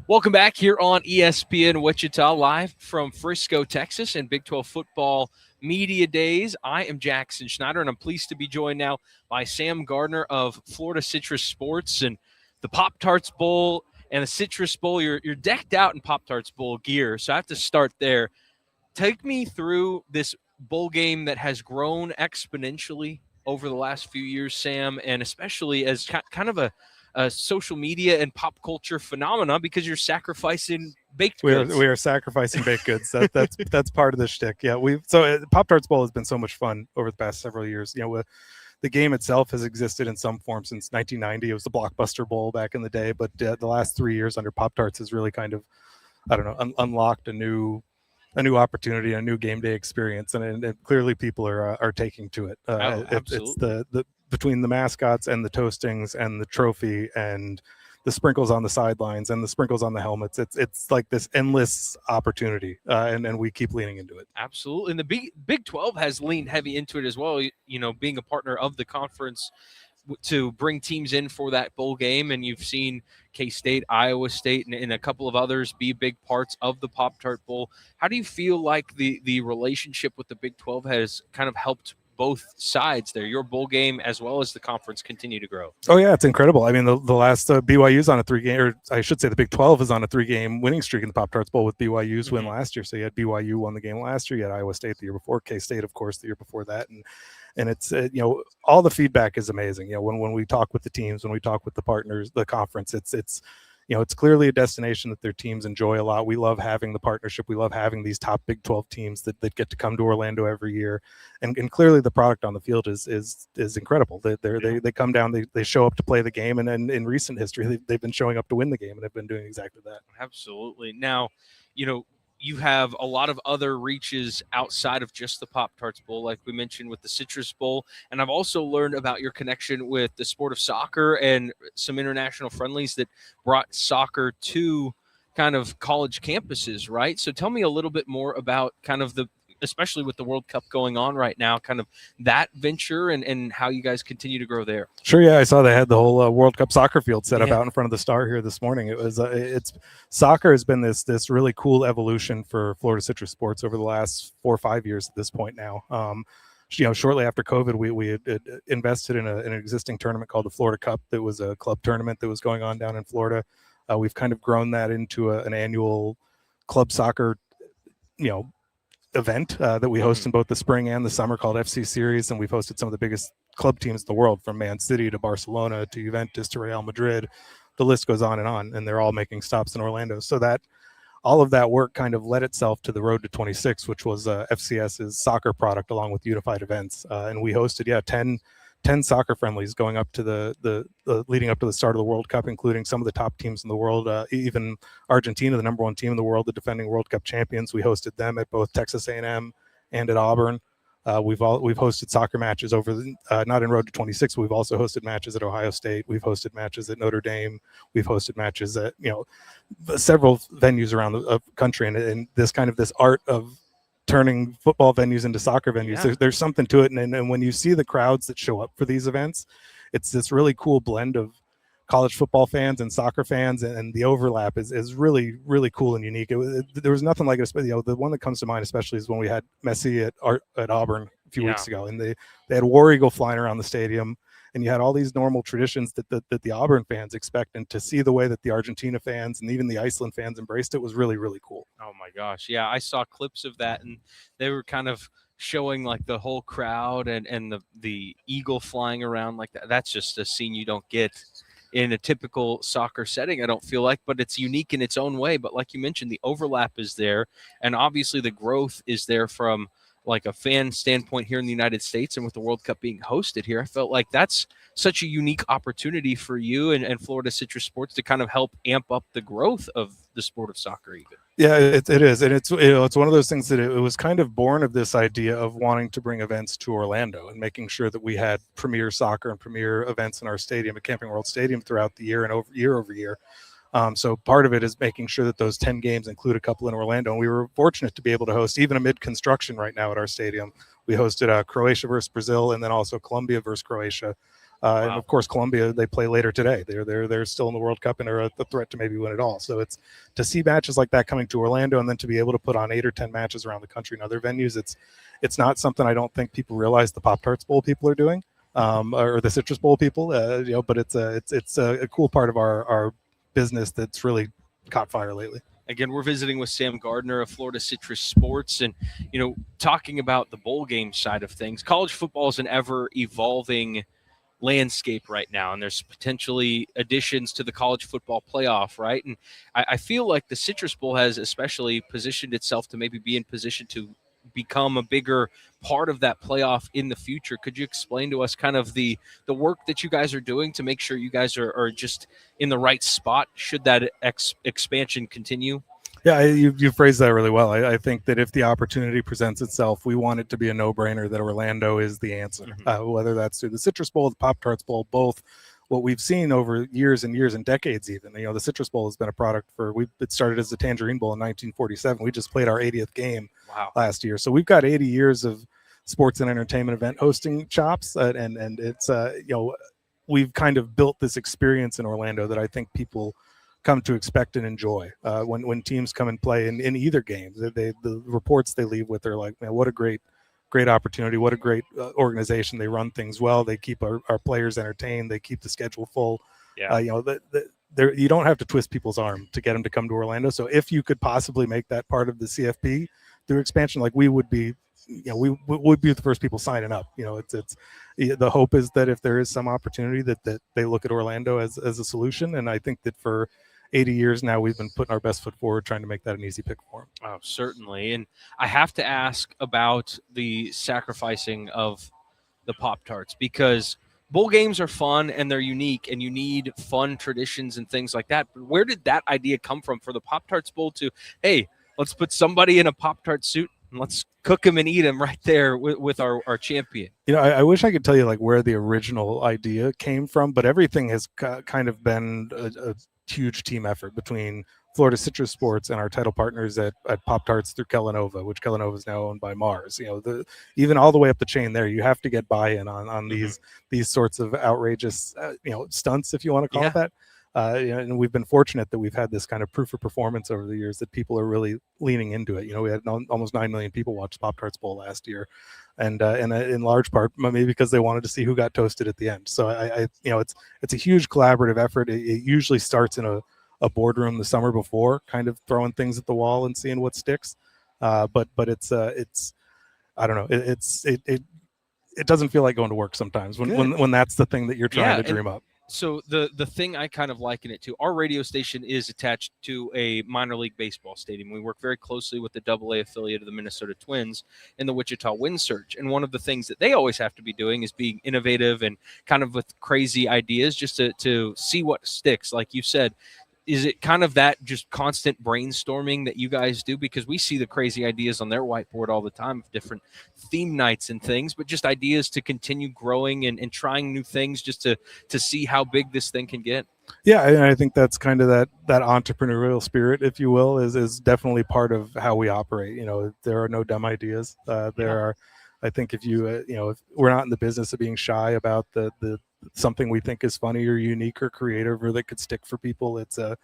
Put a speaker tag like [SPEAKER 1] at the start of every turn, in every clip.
[SPEAKER 1] Welcome back here on ESPN Wichita, live from Frisco, Texas, and Big 12 football media days. I am Jackson Schneider, and I'm pleased to be joined now by Sam Gardner of Florida Citrus Sports and the Pop-Tarts Bowl and the Citrus Bowl. You're decked out in Pop-Tarts Bowl gear, so I have to start there. Take me through this bowl game that has grown exponentially over the last few years, Sam, and especially as kind of a social media and pop culture phenomena because you're sacrificing baked
[SPEAKER 2] We are
[SPEAKER 1] goods.
[SPEAKER 2] we are sacrificing baked goods. That's part of the shtick. Yeah, Pop Tarts Bowl has been so much fun over the past several years. The game itself has existed in some form since 1990. It was the Blockbuster Bowl back in the day, but the last 3 years under Pop Tarts has really kind of, I don't know, unlocked a new opportunity, a new game day experience, and clearly people are taking to it. It's the between the mascots and the toastings and the trophy and the sprinkles on the sidelines and the sprinkles on the helmets. It's like this endless opportunity, and we keep leaning into it.
[SPEAKER 1] Absolutely, and the Big 12 has leaned heavy into it as well. Being a partner of the conference to bring teams in for that bowl game, and you've seen K-State, Iowa State, and a couple of others be big parts of the Pop-Tart Bowl. How do you feel like the relationship with the Big 12 has kind of helped both sides there, your bowl game as well as the conference, continue to grow?
[SPEAKER 2] Oh yeah, it's incredible. I mean, the last BYU's on a 3-game, or I should say the Big 12 is on a 3-game winning streak in the Pop-Tarts Bowl with BYU's win last year. So you had BYU won the game last year, you had Iowa State the year before, K-State, of course, the year before that. And it's, all the feedback is amazing. When we talk with the teams, when we talk with the partners, the conference, it's clearly a destination that their teams enjoy a lot. We love having the partnership. We love having these top Big 12 teams that get to come to Orlando every year. And clearly the product on the field is incredible. They come down, they show up to play the game. And then in recent history, they've been showing up to win the game and have been doing exactly that.
[SPEAKER 1] Absolutely. Now, you have a lot of other reaches outside of just the Pop-Tarts Bowl, like we mentioned with the Citrus Bowl. And I've also learned about your connection with the sport of soccer and some international friendlies that brought soccer to kind of college campuses, right? So tell me a little bit more about kind of especially with the World Cup going on right now, kind of that venture and how you guys continue to grow there.
[SPEAKER 2] Sure, yeah, I saw they had the whole World Cup soccer field set up out in front of the Star here this morning. Soccer has been this really cool evolution for Florida Citrus Sports over the last 4 or 5 years at this point now. Shortly after COVID, we had invested in an existing tournament called the Florida Cup. That was a club tournament that was going on down in Florida. We've kind of grown that into an annual club soccer, event that we host in both the spring and the summer called FC Series, and we've hosted some of the biggest club teams in the world, from Man City to Barcelona to Juventus to Real Madrid. The list goes on, and they're all making stops in Orlando. So that all of that work kind of led itself to the Road to 26, which was FCS's soccer product along with Unified Events, and we hosted 10 soccer friendlies going up to the leading up to the start of the World Cup, including some of the top teams in the world, even Argentina, the number 1 team in the world, the defending World Cup champions. We hosted them at both Texas A&M and at Auburn. We've hosted soccer matches over not in Road to 26. We've also hosted matches at Ohio State. We've hosted matches at Notre Dame. We've hosted matches at several venues around the country, and this art of turning football venues into soccer venues.
[SPEAKER 1] Yeah.
[SPEAKER 2] There's something to it. And when you see the crowds that show up for these events, it's this really cool blend of college football fans and soccer fans, and the overlap is really, really cool and unique. There was nothing like it. The one that comes to mind especially is when we had Messi at Auburn a few weeks ago, and they had War Eagle flying around the stadium. And you had all these normal traditions that the Auburn fans expect, and to see the way that the Argentina fans and even the Iceland fans embraced it was really, really cool.
[SPEAKER 1] Oh my gosh. Yeah, I saw clips of that, and they were kind of showing like the whole crowd and the eagle flying around like that. That's just a scene you don't get in a typical soccer setting, I don't feel like, but it's unique in its own way. But like you mentioned, the overlap is there, and obviously the growth is there from like a fan standpoint here in the United States, and with the World Cup being hosted here, I felt like that's such a unique opportunity for you and Florida Citrus Sports to kind of help amp up the growth of the sport of soccer even.
[SPEAKER 2] Yeah, it is. And it's one of those things that it was kind of born of this idea of wanting to bring events to Orlando and making sure that we had premier soccer and premier events in our stadium at Camping World Stadium throughout the year and year over year. So part of it is making sure that those 10 games include a couple in Orlando. And we were fortunate to be able to host, even amid construction right now at our stadium. We hosted Croatia versus Brazil, and then also Colombia versus Croatia. And of course, Colombia, they play later today. They're still in the World Cup and are a threat to maybe win it all. So it's to see matches like that coming to Orlando, and then to be able to put on 8 or 10 matches around the country in other venues. It's not something I don't think people realize the Pop-Tarts Bowl people are doing, or the Citrus Bowl people. But it's a cool part of our business that's really caught fire lately.
[SPEAKER 1] Again, we're visiting with Sam Gardner of Florida Citrus Sports, and talking about the bowl game side of things. College football is an ever evolving landscape right now, and there's potentially additions to the college football playoff, right? And I feel like the Citrus Bowl has especially positioned itself to maybe be in position to become a bigger part of that playoff in the future. Could you explain to us kind of the work that you guys are doing to make sure you guys are just in the right spot should that expansion continue?
[SPEAKER 2] Yeah, you phrased that really well. I think that if the opportunity presents itself, we want it to be a no-brainer that Orlando is the answer, whether that's through the Citrus Bowl, the Pop-Tarts Bowl, both. What we've seen over years and years and decades even, the Citrus Bowl has been a product it started as the Tangerine Bowl in 1947. We just played our 80th game last year. So we've got 80 years of sports and entertainment event hosting chops. And it's, we've kind of built this experience in Orlando that I think people come to expect and enjoy when teams come and play in either game. The reports they leave with are like, man, what a great opportunity, what a great organization. They run things well, they keep our players entertained, they keep the schedule full. You don't have to twist people's arm to get them to come to Orlando. So if you could possibly make that part of the CFP through expansion, like we would be, we would be the first people signing up. It's the hope is that if there is some opportunity that they look at Orlando as a solution. And I think that for 80 years now, we've been putting our best foot forward, trying to make that an easy pick for them.
[SPEAKER 1] Oh, certainly. And I have to ask about the sacrificing of the Pop-Tarts, because bowl games are fun and they're unique, and you need fun traditions and things like that. But where did that idea come from for the Pop-Tarts Bowl to, hey, let's put somebody in a Pop-Tart suit and let's cook them and eat them right there with our champion?
[SPEAKER 2] I wish I could tell you like where the original idea came from, but everything has kind of been a huge team effort between Florida Citrus Sports and our title partners at Pop-Tarts through Kellanova, which Kellanova is now owned by Mars. Even all the way up the chain there, you have to get buy-in on these sorts of outrageous stunts, if you want to call it that. And we've been fortunate that we've had this kind of proof of performance over the years that people are really leaning into it. We had almost 9 million people watch Pop-Tarts Bowl last year, and in large part maybe because they wanted to see who got toasted at the end. So it's a huge collaborative effort. It usually starts in a boardroom the summer before, kind of throwing things at the wall and seeing what sticks. But it's I don't know. It doesn't feel like going to work sometimes when that's the thing that you're trying to dream up.
[SPEAKER 1] So the thing I kind of liken it to, our radio station is attached to a minor league baseball stadium. We work very closely with the AA affiliate of the Minnesota Twins and the Wichita Wind Surge. And one of the things that they always have to be doing is being innovative and kind of with crazy ideas just to see what sticks. Like you said, is it kind of that just constant brainstorming that you guys do? Because we see the crazy ideas on their whiteboard all the time of different theme nights and things, but just ideas to continue growing and trying new things just to see how big this thing can get.
[SPEAKER 2] Yeah, and I think that's kind of that entrepreneurial spirit, if you will, is definitely part of how we operate. There are no dumb ideas. There are, I think, if we're not in the business of being shy about the something we think is funny or unique or creative or that could stick for people. It's and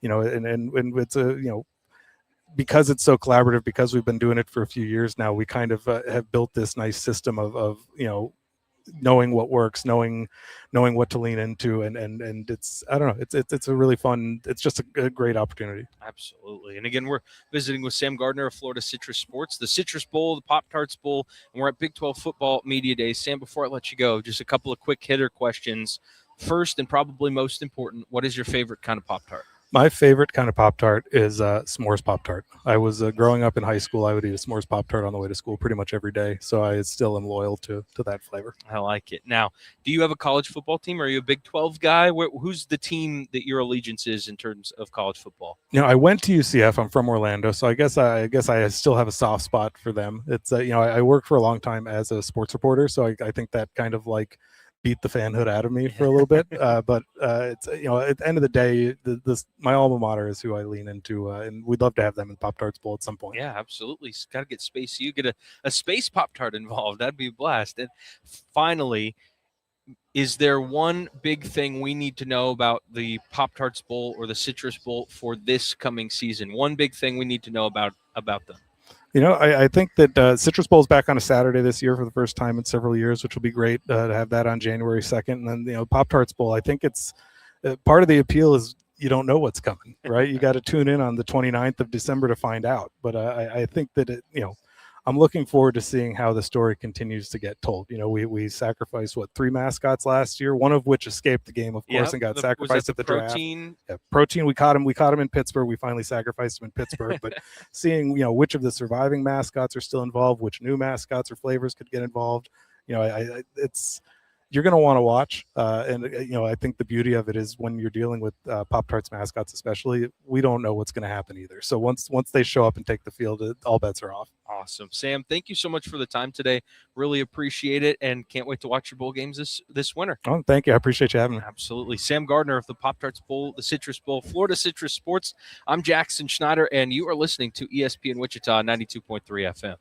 [SPEAKER 2] it's because it's so collaborative, because we've been doing it for a few years now, we kind of have built this nice system of knowing what works, knowing what to lean into, and it's, I don't know, it's a really fun, it's just a great opportunity.
[SPEAKER 1] Absolutely. And again, we're visiting with Sam Gardner of Florida Citrus Sports, the Citrus Bowl, the Pop-Tarts Bowl, and we're at Big 12 Football Media Days. Sam, before I let you go, just a couple of quick hitter questions. First, and probably most important, what is your favorite kind of Pop-Tart?
[SPEAKER 2] My favorite kind of Pop-Tart is s'mores Pop-Tart. I was growing up in high school, I would eat a s'mores Pop-Tart on the way to school pretty much every day. So I still am loyal to that flavor.
[SPEAKER 1] I like it. Now, do you have a college football team? Are you a Big 12 guy? Who's the team that your allegiance is in terms of college football?
[SPEAKER 2] I went to UCF. I'm from Orlando, so I guess I still have a soft spot for them. It's I worked for a long time as a sports reporter, so I think that kind of like beat the fanhood out of me for a little bit. But it's at the end of the day, my alma mater is who I lean into, and we'd love to have them in Pop-Tarts Bowl at some point.
[SPEAKER 1] Yeah, absolutely. Got to get space. You get a space Pop-Tart involved. That'd be a blast. And finally, is there one big thing we need to know about the Pop-Tarts Bowl or the Citrus Bowl for this coming season? One big thing we need to know about them.
[SPEAKER 2] I think that Citrus Bowl is back on a Saturday this year for the first time in several years, which will be great to have that on January 2nd. And then, Pop-Tarts Bowl, I think it's part of the appeal is you don't know what's coming, right? You got to tune in on the 29th of December to find out. But I think that, I'm looking forward to seeing how the story continues to get told. We sacrificed 3 mascots last year, one of which escaped the game, of course, and got sacrificed at the
[SPEAKER 1] Protein?
[SPEAKER 2] draft. Yeah, Protein. We caught him in Pittsburgh. We finally sacrificed him in Pittsburgh. But seeing which of the surviving mascots are still involved, which new mascots or flavors could get involved, it's. You're going to want to watch. And I think the beauty of it is when you're dealing with Pop-Tarts mascots, especially, we don't know what's going to happen either. So once they show up and take the field, all bets are off.
[SPEAKER 1] Awesome. Sam, thank you so much for the time today. Really appreciate it, and can't wait to watch your bowl games this winter.
[SPEAKER 2] Oh, thank you. I appreciate you having me.
[SPEAKER 1] Absolutely. Sam Gardner of the Pop-Tarts Bowl, the Citrus Bowl, Florida Citrus Sports. I'm Jackson Schneider, and you are listening to ESPN Wichita 92.3 FM.